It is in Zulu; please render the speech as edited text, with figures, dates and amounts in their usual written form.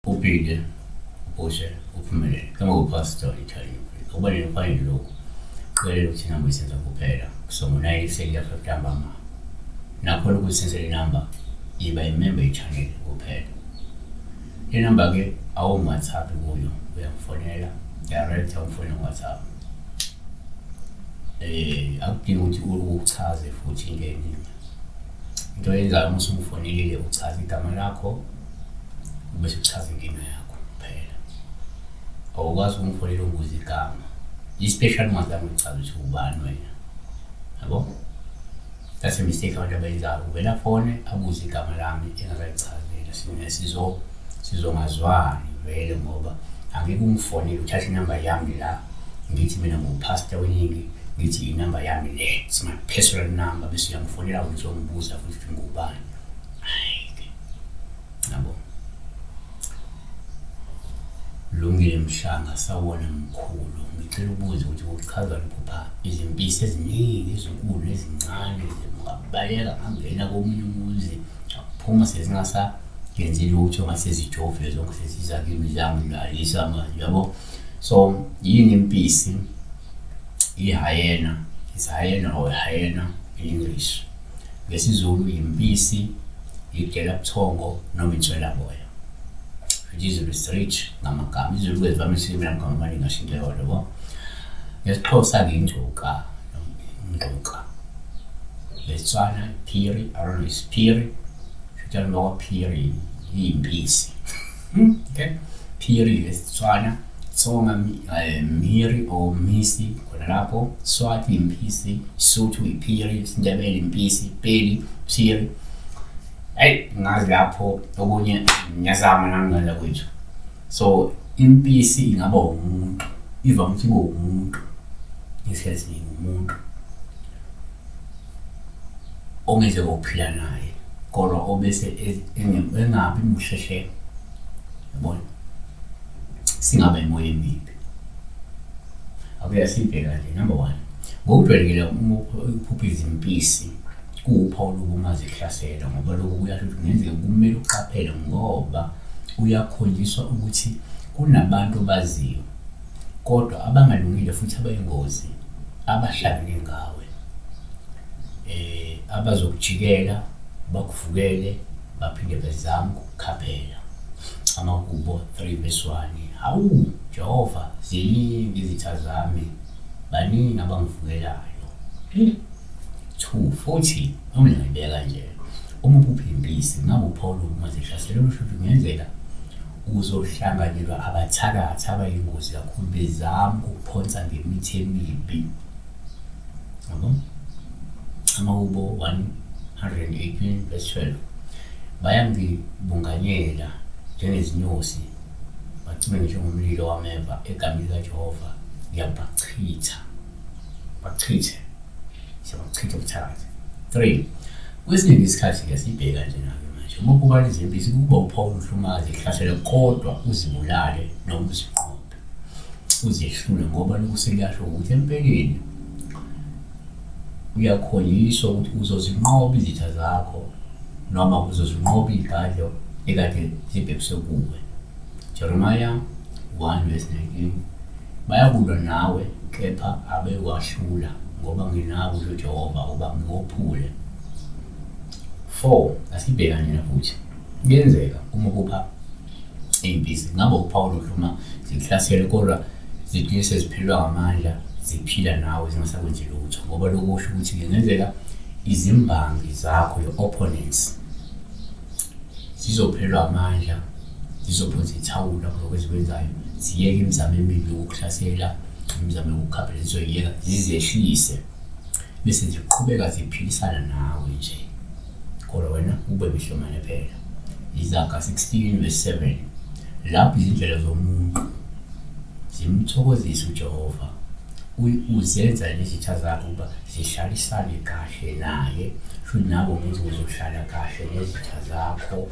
uphile, uphushe, uphumelele. Kama upastor Italian. Ubani nifanye lokho. Qelela ukuthi inamba isenza kuphela. Kusoma 96 September ma. Nakhona ukusenza inamba iba imember channel kuphela. Inamba ke awu WhatsApp kuyo. Uyamfonela direct umfonela WhatsApp. Akudingi ukuthi uchaze futhi ingenini. Into eyenzayo uma usumfonelile uchaza igama lakho bese uchaza inkinga yakho kuphela. Awukwazi ukumfonela umbuzo igama. I-special mazama uchaza ukuthi ubani wena. Yabo? That's a mistake abantu abayenzayo. Uvela fone abuze igama lami engakayichazela. Sizongazwani vele ngoba angeke umfonele uthathe inamba yami la ngithi mina ngupastor weningi ngithi inamba yami le it's my personal number bese uyamfonela ukuthi uzongibuza futhi ngubani. Hayi. Yabo? Lungile Mhlanga sawona mkhulu ngicela ubuze ukuthi uchaza liphupha izimpisi eziningi ezinkulu ezincane zingabaleka ngangena komunye umuzi aphuma sezingasa yenzi lutho ngasezijove zonke sesiza kimi zangu lalisa manje yabo. So yini impisi ihyena is hyena or hyena in English. NgesiZulu impisi igela buthongo noma inswela boya. Which is rich ngamagama izulu kwezivamise mina ngama mali ngashintshe yabo. NgesiXhosa ngingcuka ngcuka. Lesitswana phiri aron is phiri. Shutana lo phiri impisi. Okay? Phiri lesitswana Tsonga miri or misi khona lapho. Swati impisi, Sotho iphiri, isiNdebele impisi, Pedi phiri. Ngazi lapho okunye ngiyazama nangala kwethu. So impisi ingaba umuntu, iva ukuthi umuntu. Isikhathi umuntu ongeze ukuphila naye kodwa obese engabi musheshe. Yabona? Singabe imoya emibi. Ake sibheka nje number 1. Ngokujwayelekile uma uphupha izimpisi kuwuphawu lokumazi ihlasela ngoba lokho kuyasho ukuthi ngenzeka kumele uqaphele ngoba uyakholiswa ukuthi kunabantu baziyo kodwa abangalungile futhi abayingozi abahlangene ngawe. Abazokujikela bakuvukele baphinde bezame ukukhaphela. Amahubo 3:1. Hawu Jehova ziningi izitha zami baningi abangivukelayo. 2 futhi noma ngibeka nje uma uphupha impisi ngabe uPaul umazihlasela usho ukuthi ngenzeka uzohlanganyelwa abathakathi abayingozi kakhulu bezama ukuphonsa ngemithi emibi. Yabo? Amahubo 118:12 bayangibunganyela njengezinyosi bacime ngisho ngomlilo wameva egameni kaJehova ngiyabachitha bachithe siyabachitha ubuthakathi. 3 kwesinye isikhathi ngesibheka nje nake manje uma kuba izimpisi kuba uPaul uhlumazi ihlasela kodwa uzibulale noma uziqophe uzehlule ngoba lokuselasho ukuthi empeleni uyakholiswa ukuthi uzozinqoba izitha zakho noma uzozinqoba igadlo ekade zibhekise kuwe. Jeremiah 1:19 bayakulwa nawe kepha abewahlula ngoba nginawe usho Jehova uba ngiwophule. 4 asibhekane futhi kuyenzeka uma kupha impisi ngabe uPaul uhluma zihlasele kodwa zithi seziphilwa ngamandla ziphila nawe zingasakwenzi lutho ngoba lokusho ukuthi kungenzeka izimbangi zakho your opponents zizophelwa amandla zizophonsa ithawula lokho ezikwenzayo ziyeke imizamo emibi yokuhlasela imizamo yokukhaphela zizoyeka zizehlise bese ziqhubeka ziphilisana nawe nje kodwa wena ube bihlomane phela. Izaga 16:7 lapho izindlela zomuntu zimthokozisa uJehova uzenza lezitha zakho ukuba zihlalisane kahle naye futhi nawe umuntu uzohlala kahle nezitha zakho.